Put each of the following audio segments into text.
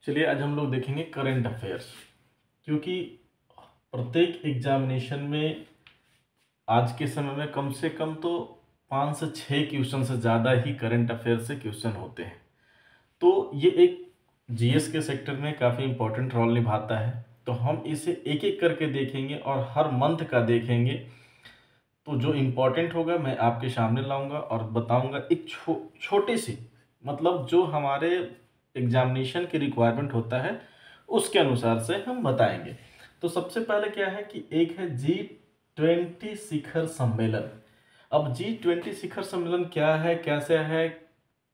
चलिए आज हम लोग देखेंगे करंट अफेयर्स, क्योंकि प्रत्येक एग्जामिनेशन में आज के समय में कम से कम तो 5 से 6 क्वेश्चन से ज़्यादा ही करंट अफेयर से क्वेश्चन होते हैं। तो ये एक जीएस के सेक्टर में काफ़ी इंपॉर्टेंट रोल निभाता है। तो हम इसे एक एक करके देखेंगे और हर मंथ का देखेंगे। तो जो इम्पोर्टेंट होगा मैं आपके सामने लाऊंगा और बताऊंगा एक छोटी सी, मतलब जो हमारे एग्जामिनेशन की रिक्वायरमेंट होता है उसके अनुसार से हम बताएंगे। तो सबसे पहले क्या है कि एक है G20 शिखर सम्मेलन। अब G20 शिखर सम्मेलन क्या है, कैसे है,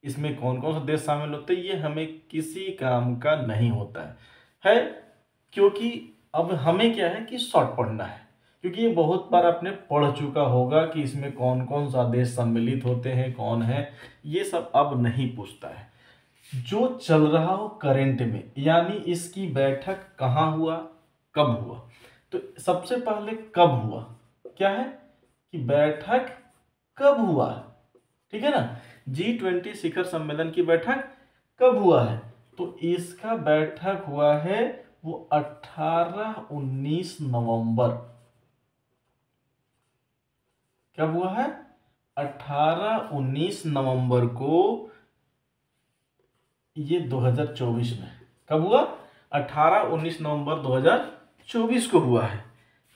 इसमें कौन कौन से देश शामिल होते हैं, ये हमें किसी काम का नहीं होता है क्योंकि अब हमें क्या है कि शॉर्ट पढ़ना है, क्योंकि ये बहुत बार आपने पढ़ चुका होगा कि इसमें कौन कौन सा देश सम्मिलित होते हैं, कौन है, ये सब अब नहीं पूछता है। जो चल रहा हो करंट में, यानी इसकी बैठक कहाँ हुआ, कब हुआ। तो सबसे पहले कब हुआ, क्या है कि बैठक कब हुआ, ठीक है ना। G20 शिखर सम्मेलन की बैठक कब हुआ है, तो इसका बैठक हुआ है वो 18-19 नवंबर। कब हुआ है, 18-19 नवंबर को, ये 2024 में। कब हुआ, 18-19 नवंबर 2024 को हुआ है।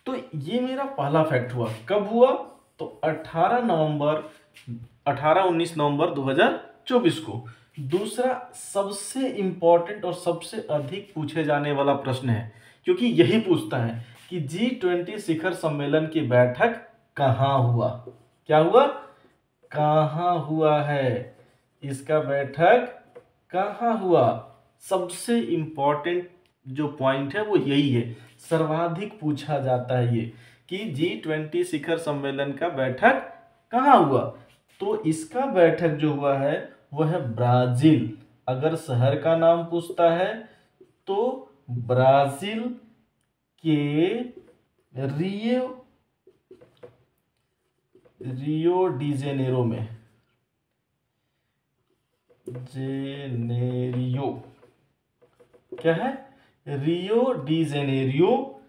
तो ये मेरा पहला फैक्ट हुआ। कब हुआ, तो 18-19 नवंबर 2024 को। दूसरा सबसे इंपॉर्टेंट और सबसे अधिक पूछे जाने वाला प्रश्न है, क्योंकि यही पूछता है कि G20 शिखर सम्मेलन की बैठक कहाँ हुआ। क्या हुआ, कहाँ हुआ है, इसका बैठक कहाँ हुआ। सबसे इंपॉर्टेंट जो पॉइंट है वो यही है, सर्वाधिक पूछा जाता है ये कि G20 शिखर सम्मेलन का बैठक कहाँ हुआ। तो इसका बैठक जो हुआ है वो है ब्राजील। अगर शहर का नाम पूछता है तो ब्राजील के रियो डी जेनेरो में, क्या है, रियो डी जेनेरियो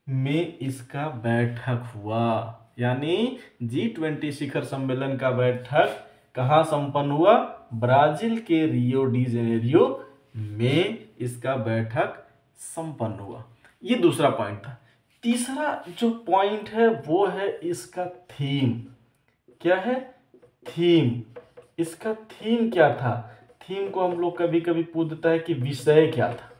में इसका बैठक हुआ। यानी G20 शिखर सम्मेलन का बैठक कहाँ संपन्न हुआ, ब्राजील के रियो डी जेनेरियो में इसका बैठक संपन्न हुआ। ये दूसरा पॉइंट था। तीसरा जो पॉइंट है वो है इसका थीम। क्या है, थीम। इसका थीम क्या था, थीम को हम लोग कभी कभी पूछता है कि विषय क्या था।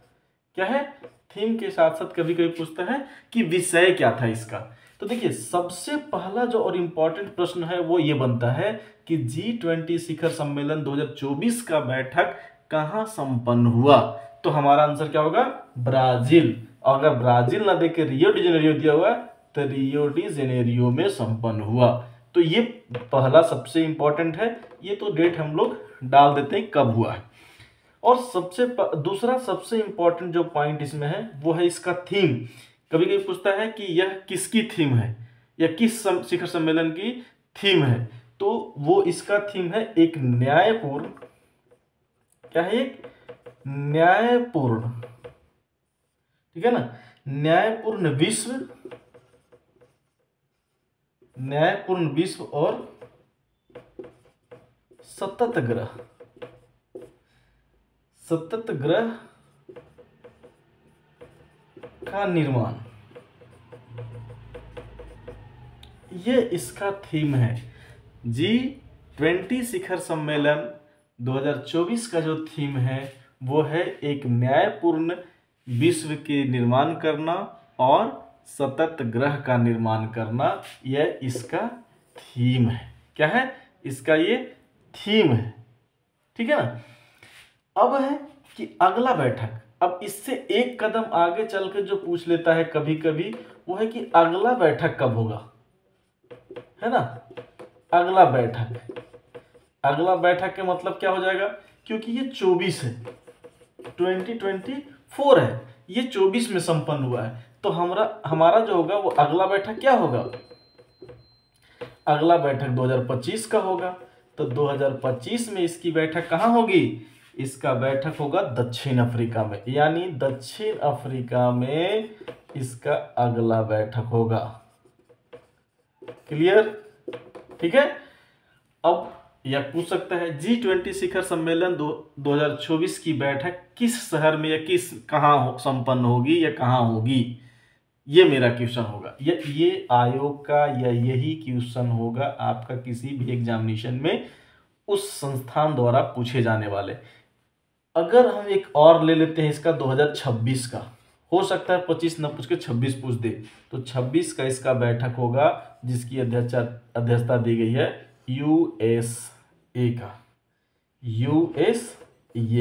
क्या है, थीम के साथ साथ कभी कभी पूछता है कि विषय क्या था इसका। तो देखिए सबसे पहला जो और इम्पोर्टेंट प्रश्न है वो ये बनता है कि G20 शिखर सम्मेलन 2024 का बैठक कहाँ संपन्न हुआ। तो हमारा आंसर क्या होगा, ब्राजील। अगर ब्राजील ना देके रियो डी जेनेरियो दिया हुआ तो रियो डी जेनेरियो में संपन्न हुआ। तो ये पहला सबसे इंपॉर्टेंट है, ये तो डेट हम लोग डाल देते हैं कब हुआ है। और दूसरा सबसे इंपॉर्टेंट जो पॉइंट इसमें है वो है इसका थीम। कभी कभी पूछता है कि यह किसकी थीम है या किस शिखर सम्मेलन की थीम है। तो वो इसका थीम है एक न्यायपूर्ण, क्या है, एक न्यायपूर्ण, ठीक है ना, न्यायपूर्ण विश्व और सतत ग्रह का निर्माण, ये इसका थीम है। G20 शिखर सम्मेलन 2024 का जो थीम है वो है एक न्यायपूर्ण विश्व के निर्माण करना और सतत ग्रह का निर्माण करना, यह इसका थीम है। क्या है, इसका ये थीम है, ठीक है ना। अब है कि अगला बैठक, अब इससे एक कदम आगे चल के जो पूछ लेता है कभी कभी वो है कि अगला बैठक कब होगा, है ना। अगला बैठक के मतलब क्या हो जाएगा, क्योंकि ये 24 है, 2024 है, ये 24 में संपन्न हुआ है। तो हमारा जो होगा वो अगला बैठक क्या होगा, अगला बैठक 2025 का होगा। तो 2025 में इसकी बैठक कहाँ होगी, इसका बैठक होगा दक्षिण अफ्रीका में, यानी दक्षिण अफ्रीका में इसका अगला बैठक होगा। क्लियर? ठीक है। अब यह पूछ सकता है G20 शिखर सम्मेलन 2024 की बैठक किस शहर में या कहाँ संपन्न होगी या कहाँ होगी, ये मेरा क्वेश्चन होगा। ये आयोग का या यही क्वेश्चन होगा आपका किसी भी एग्जामिनेशन में उस संस्थान द्वारा पूछे जाने वाले। अगर हम एक और ले लेते हैं इसका 2026 का, हो सकता है 25 न पूछ के 26 पूछ दे, तो 26 का इसका बैठक होगा जिसकी अध्यक्षता दी गई है USA का, USA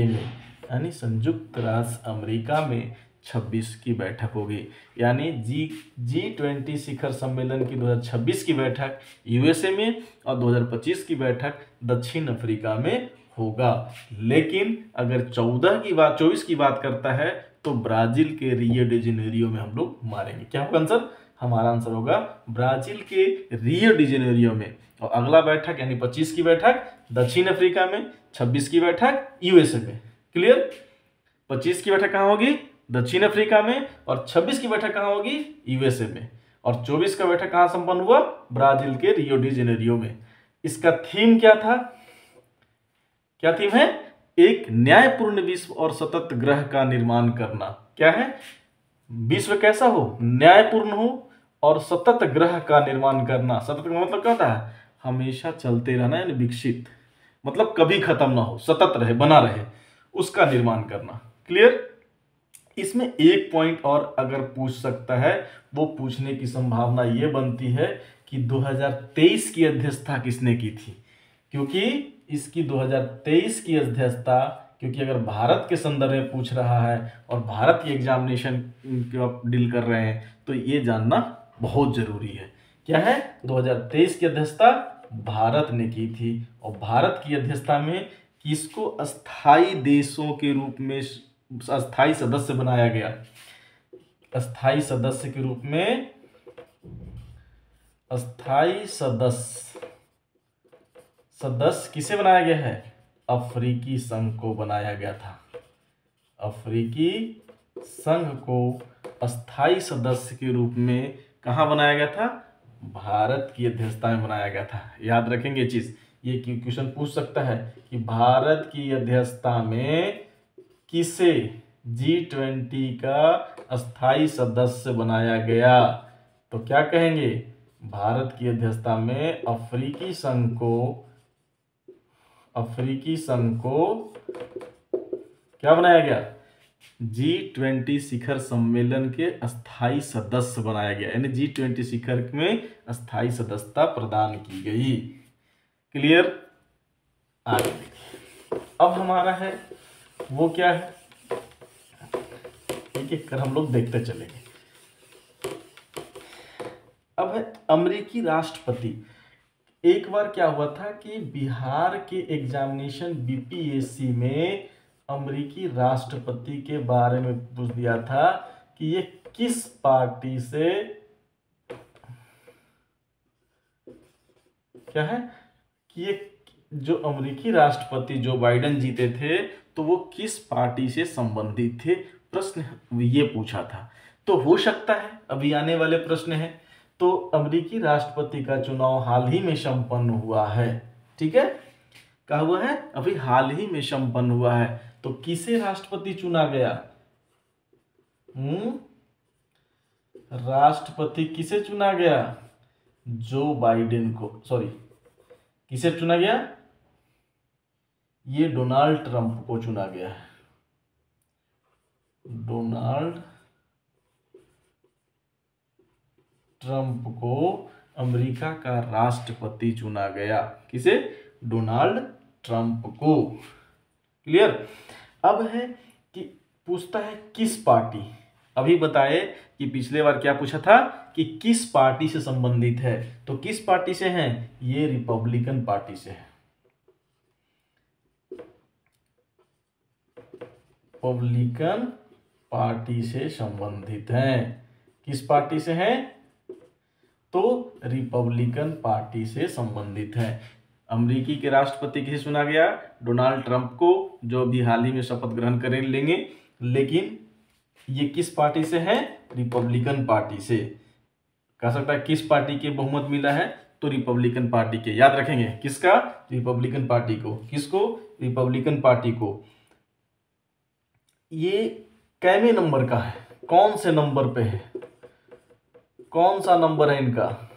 में, यानी संयुक्त राष्ट्र अमेरिका में 26 की बैठक होगी। यानी G20 शिखर सम्मेलन की 2026 की बैठक USA में और 2025 की बैठक दक्षिण अफ्रीका में होगा। लेकिन अगर 24 की बात करता है तो ब्राजील के रियो डी जेनेरियो में हम लोग मारेंगे। क्या होगा आंसर? हमारा आंसर होगा ब्राजील के रियो डी जेनेरियो में। और अगला बैठक यानी 25 की बैठक दक्षिण अफ्रीका में, 26 की बैठक USA में। क्लियर? 25 की बैठक कहाँ होगी? दक्षिण अफ्रीका में, और 26 की बैठक कहाँ होगी? USA में। और 24 का बैठक कहाँ संपन्न हुआ? ब्राजील के रियो डी जेनेरियो में। इसका थीम क्या था? क्या थीम है? एक न्यायपूर्ण विश्व और सतत ग्रह का निर्माण करना। क्या है? विश्व कैसा हो? न्यायपूर्ण हो और सतत ग्रह का निर्माण करना। सतत का मतलब क्या होता है? हमेशा चलते रहना, यानी विकसित, मतलब कभी खत्म ना हो, सतत रहे, बना रहे, उसका निर्माण करना। क्लियर? इसमें एक पॉइंट और अगर पूछ सकता है, वो पूछने की संभावना ये बनती है कि 2023 की अध्यक्षता किसने की थी, क्योंकि इसकी 2023 की अध्यक्षता, क्योंकि अगर भारत के संदर्भ में पूछ रहा है और भारत की एग्जामिनेशन डील कर रहे हैं तो ये जानना बहुत जरूरी है। क्या है? 2023 की अध्यक्षता भारत ने की थी, और भारत की अध्यक्षता में किसको अस्थाई देशों के रूप में अस्थाई सदस्य बनाया गया? अस्थाई सदस्य के रूप में अस्थाई सदस्य किसे बनाया गया है? अफ्रीकी संघ को बनाया गया था। अफ्रीकी संघ को अस्थाई सदस्य के रूप में कहां बनाया गया था? भारत की अध्यक्षता में बनाया गया था। याद रखेंगे चीज, ये क्वेश्चन पूछ सकता है कि भारत की अध्यक्षता में किसे G20 का अस्थाई सदस्य बनाया गया, तो क्या कहेंगे? भारत की अध्यक्षता में अफ्रीकी संघ को क्या बनाया गया? G20 शिखर सम्मेलन के अस्थाई सदस्य बनाया गया, यानी G20 शिखर में अस्थाई सदस्यता प्रदान की गई। क्लियर? आगे अब हमारा है वो क्या है, एक एक कर हम लोग देखते चलेंगे। अब है अमेरिकी राष्ट्रपति। एक बार क्या हुआ था कि बिहार के एग्जामिनेशन BPSC में अमेरिकी राष्ट्रपति के बारे में पूछ दिया था कि ये किस पार्टी से, क्या है कि ये जो अमेरिकी राष्ट्रपति जो बाइडेन जीते थे तो वो किस पार्टी से संबंधित थे, प्रश्न ये पूछा था। तो हो सकता है अभी आने वाले प्रश्न है, तो अमेरिकी राष्ट्रपति का चुनाव हाल ही में संपन्न हुआ है। ठीक है, क्या हुआ है? अभी हाल ही में संपन्न हुआ है। तो किसे राष्ट्रपति चुना गया? राष्ट्रपति किसे चुना गया? जो बाइडेन को, सॉरी, किसे चुना गया? ये डोनाल्ड ट्रंप को चुना गया है। डोनाल्ड ट्रंप को अमेरिका का राष्ट्रपति चुना गया। किसे? डोनाल्ड ट्रंप को। क्लियर? अब है कि पूछता है किस पार्टी। अभी बताए कि पिछले बार क्या पूछा था कि किस पार्टी से संबंधित है, तो किस पार्टी से है? ये रिपब्लिकन पार्टी से है। रिपब्लिकन पार्टी से संबंधित हैं। किस पार्टी से हैं? तो रिपब्लिकन पार्टी से संबंधित है। अमेरिकी के राष्ट्रपति किसे चुना गया? डोनाल्ड ट्रंप को, जो अभी हाल ही में शपथ ग्रहण कर लेंगे। लेकिन ये किस पार्टी से है? रिपब्लिकन पार्टी से। कह सकता है किस पार्टी के बहुमत मिला है? तो रिपब्लिकन पार्टी के। याद रखेंगे किसका? रिपब्लिकन पार्टी को। किसको? रिपब्लिकन पार्टी को। ये कैवे नंबर का है? कौन से नंबर पे है? कौन सा नंबर है इनका?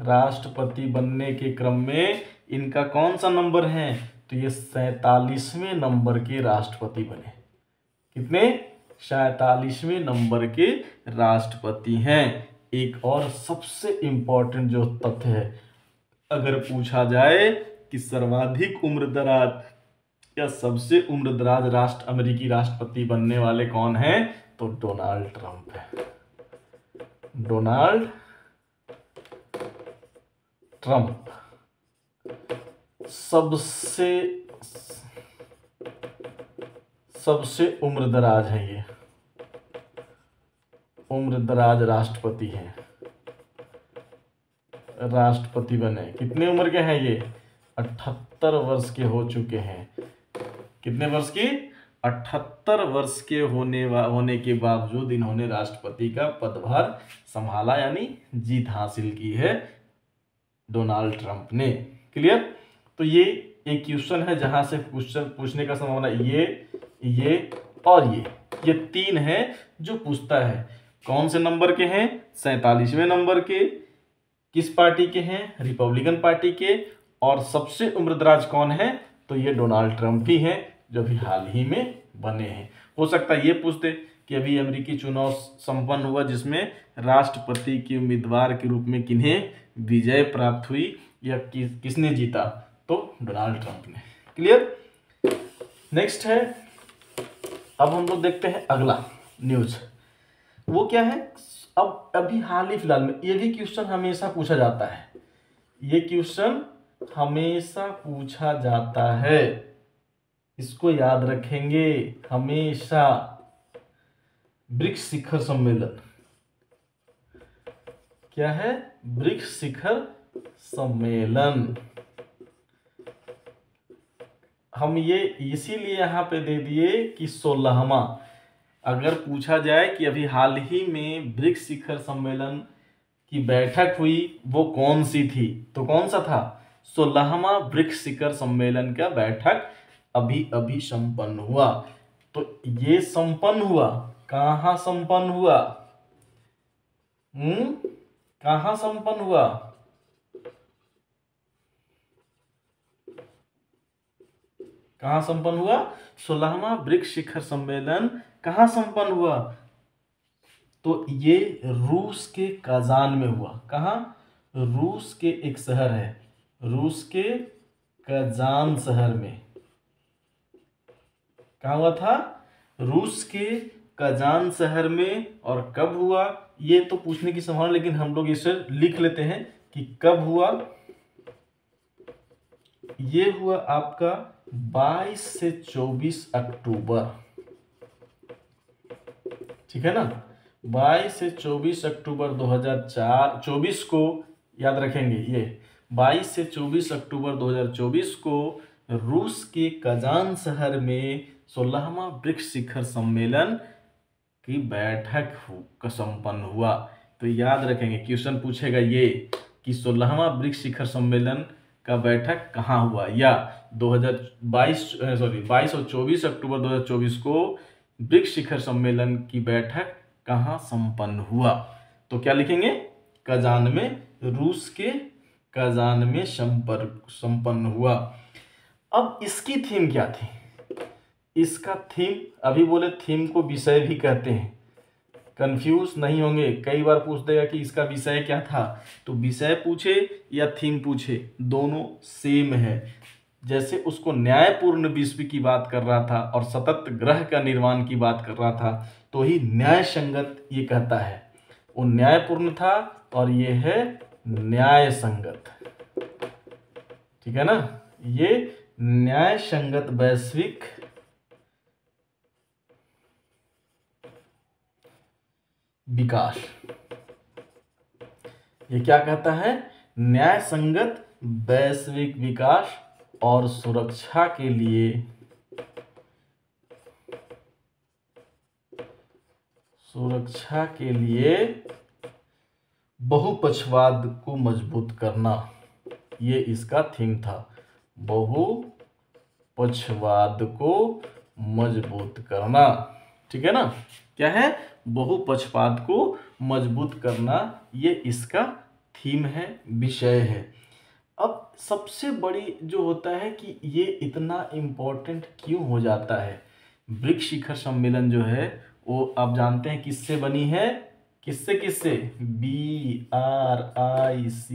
राष्ट्रपति बनने के क्रम में इनका कौन सा नंबर है? तो ये 47वें नंबर के राष्ट्रपति बने। कितने? 47वें नंबर के राष्ट्रपति हैं। एक और सबसे इंपॉर्टेंट जो तथ्य है, अगर पूछा जाए कि सर्वाधिक उम्रदराज या सबसे उम्रदराज अमेरिकी राष्ट्रपति बनने वाले कौन हैं? तो डोनाल्ड ट्रंप है। डोनाल्ड ट्रंप सबसे उम्रदराज है। ये उम्रदराज राष्ट्रपति हैं, राष्ट्रपति बने। कितने उम्र के हैं ये? 78 वर्ष के हो चुके हैं। कितने वर्ष की? 78 वर्ष के होने के बावजूद इन्होंने राष्ट्रपति का पदभार संभाला, यानी जीत हासिल की है डोनाल्ड ट्रंप ने। क्लियर? तो ये एक क्वेश्चन है जहां से क्वेश्चन पूछने का संभावना ये और ये तीन है जो पूछता है। कौन से नंबर के हैं? 47वें नंबर के। किस पार्टी के हैं? रिपब्लिकन पार्टी के। और सबसे उम्रदराज कौन है? तो ये डोनाल्ड ट्रंप ही हैं, जो भी हाल ही में बने हैं। हो सकता है ये पूछते कि अभी अमेरिकी चुनाव संपन्न हुआ जिसमें राष्ट्रपति के उम्मीदवार के रूप में किन्हें विजय प्राप्त हुई या किसने जीता? तो डोनाल्ड ट्रंप ने। क्लियर? नेक्स्ट है, अब हम लोग देखते हैं अगला न्यूज। वो क्या है? अब अभी हाल ही फिलहाल में ये भी क्वेश्चन हमेशा पूछा जाता है। ये क्वेश्चन हमेशा पूछा जाता है, इसको याद रखेंगे हमेशा। ब्रिक्स शिखर सम्मेलन क्या है? ब्रिक्स शिखर सम्मेलन। हम ये इसीलिए यहां पे दे दिए कि 16वां। अगर पूछा जाए कि अभी हाल ही में ब्रिक्स शिखर सम्मेलन की बैठक हुई, वो कौन सी थी? तो कौन सा था? 16वां ब्रिक्स शिखर सम्मेलन का बैठक अभी अभी संपन्न हुआ। तो ये संपन्न हुआ कहां? संपन्न हुआ कहां संपन्न हुआ? कहां संपन्न हुआ? 16वां ब्रिक्स शिखर सम्मेलन कहां संपन्न हुआ? तो ये रूस के काजान में हुआ। कहां? रूस के एक शहर है, रूस के काजान शहर में। कहां हुआ था? रूस के काजान शहर में। और कब हुआ ये तो पूछने की संभावना, लेकिन हम लोग इसे लिख लेते हैं कि कब हुआ। ये हुआ आपका 22 से 24 अक्टूबर। ठीक है ना? 22 से 24 अक्टूबर 2024 को याद रखेंगे। ये 22 से 24 अक्टूबर 2024 को रूस के काजान शहर में 16वां ब्रिक्स शिखर सम्मेलन की बैठक संपन्न हुआ। तो याद रखेंगे, क्वेश्चन पूछेगा ये कि 16वां ब्रिक्स शिखर सम्मेलन का बैठक कहाँ हुआ, या 22 और 24 अक्टूबर 2024 को ब्रिक्स शिखर सम्मेलन की बैठक कहाँ संपन्न हुआ। तो क्या लिखेंगे? काजान में, रूस के काजान में संपन्न हुआ। अब इसकी थीम क्या थी? इसका थीम, अभी बोले थीम को विषय भी कहते हैं, कंफ्यूज नहीं होंगे। कई बार पूछ देगा कि इसका विषय क्या था, तो विषय पूछे या थीम पूछे दोनों सेम है। जैसे उसको न्यायपूर्ण विश्व की बात कर रहा था और सतत ग्रह का निर्माण की बात कर रहा था, तो ही न्याय संगत ये कहता है। वो न्यायपूर्ण था और ये है न्याय संगत। ठीक है ना? ये न्याय संगत वैश्विक विकास। ये क्या कहता है? न्याय संगत वैश्विक विकास और सुरक्षा के लिए बहुपक्षवाद को मजबूत करना, ये इसका थीम था। बहुपक्षवाद को मजबूत करना, ठीक है ना। क्या है? बहुपक्षवाद को मजबूत करना, ये इसका थीम है, विषय है। अब सबसे बड़ी जो होता है कि ये इतना इम्पोर्टेंट क्यों हो जाता है। ब्रिक्स शिखर सम्मेलन जो है वो आप जानते हैं किससे बनी है? किससे? BRICS।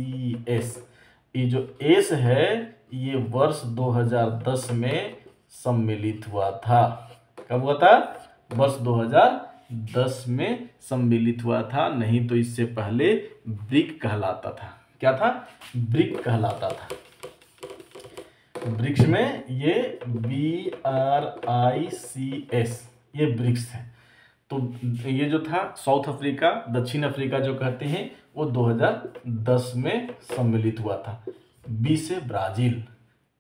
ये जो एस है ये वर्ष 2010 में सम्मिलित हुआ था। कब हुआ था? वर्ष 2010 में सम्मिलित हुआ था, नहीं तो इससे पहले ब्रिक कहलाता था। क्या था? ब्रिक कहलाता था। ब्रिक्स में ये BRICS ये ब्रिक्स है। तो ये जो था साउथ अफ्रीका, दक्षिण अफ्रीका जो कहते हैं, वो 2010 में सम्मिलित हुआ था। B से ब्राजील,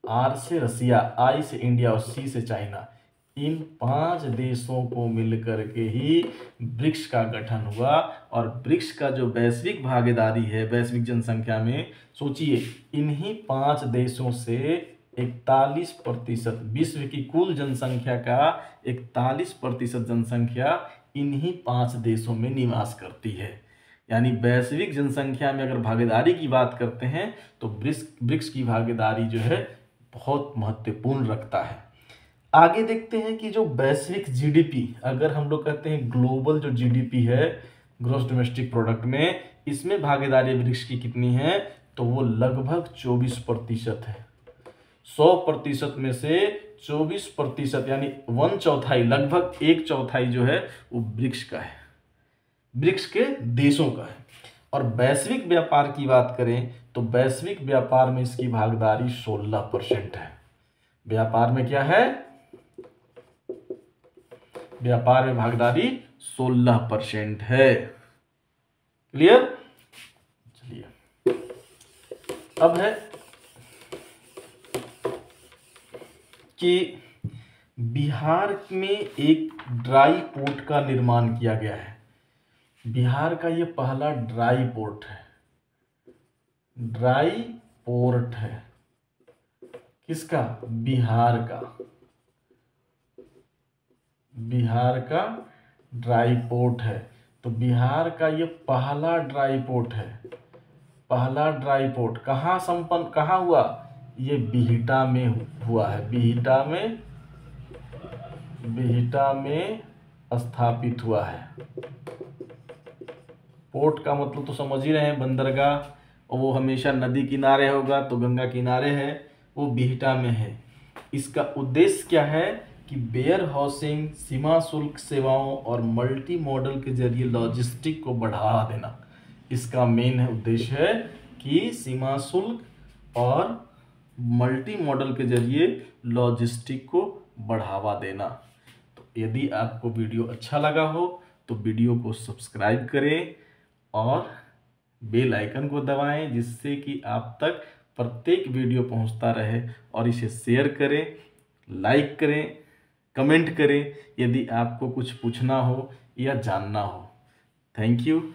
R से रसिया, I से इंडिया और C से चाइना। इन 5 देशों को मिलकर के ही ब्रिक्स का गठन हुआ। और ब्रिक्स का जो वैश्विक भागीदारी है वैश्विक जनसंख्या में, सोचिए इन्हीं 5 देशों से 41%, विश्व की कुल जनसंख्या का 41% जनसंख्या इन्हीं 5 देशों में निवास करती है। यानी वैश्विक जनसंख्या में अगर भागीदारी की बात करते हैं तो ब्रिक्स की भागीदारी जो है बहुत महत्वपूर्ण रखता है। आगे देखते हैं कि जो वैश्विक जीडीपी, अगर हम लोग कहते हैं ग्लोबल जो जीडीपी है, ग्रॉस डोमेस्टिक प्रोडक्ट में, इसमें भागीदारी ब्रिक्स की कितनी है? तो वो लगभग 24% है। 100% में से 24% यानी 1/4, लगभग 1/4 जो है वो ब्रिक्स का है, ब्रिक्स के देशों का है। और वैश्विक व्यापार की बात करें तो वैश्विक व्यापार में इसकी भागीदारी 16% है। व्यापार में क्या है? व्यापार में भागीदारी 16% है। क्लियर? चलिए अब है कि बिहार में एक ड्राई पोर्ट का निर्माण किया गया है। बिहार का ये पहला ड्राई पोर्ट है। ड्राई पोर्ट है किसका? बिहार का। बिहार का ड्राई पोर्ट है। तो बिहार का ये पहला ड्राई पोर्ट है। पहला ड्राई पोर्ट कहाँ हुआ? ये बिहिटा में हुआ है। बिहिटा में स्थापित हुआ है। पोर्ट का मतलब तो समझ ही रहे हैं, बंदरगाह, और वो हमेशा नदी किनारे होगा तो गंगा किनारे है, वो बिहिटा में है। इसका उद्देश्य क्या है कि वेयर हाउसिंग, सीमा शुल्क सेवाओं और मल्टी मॉडल के जरिए लॉजिस्टिक को बढ़ावा देना। इसका मेन उद्देश्य है कि सीमा शुल्क और मल्टी मॉडल के जरिए लॉजिस्टिक को बढ़ावा देना। तो यदि आपको वीडियो अच्छा लगा हो तो वीडियो को सब्सक्राइब करें और बेल आइकन को दबाएं, जिससे कि आप तक प्रत्येक वीडियो पहुंचता रहे। और इसे शेयर करें, लाइक करें, कमेंट करें यदि आपको कुछ पूछना हो या जानना हो। Thank you.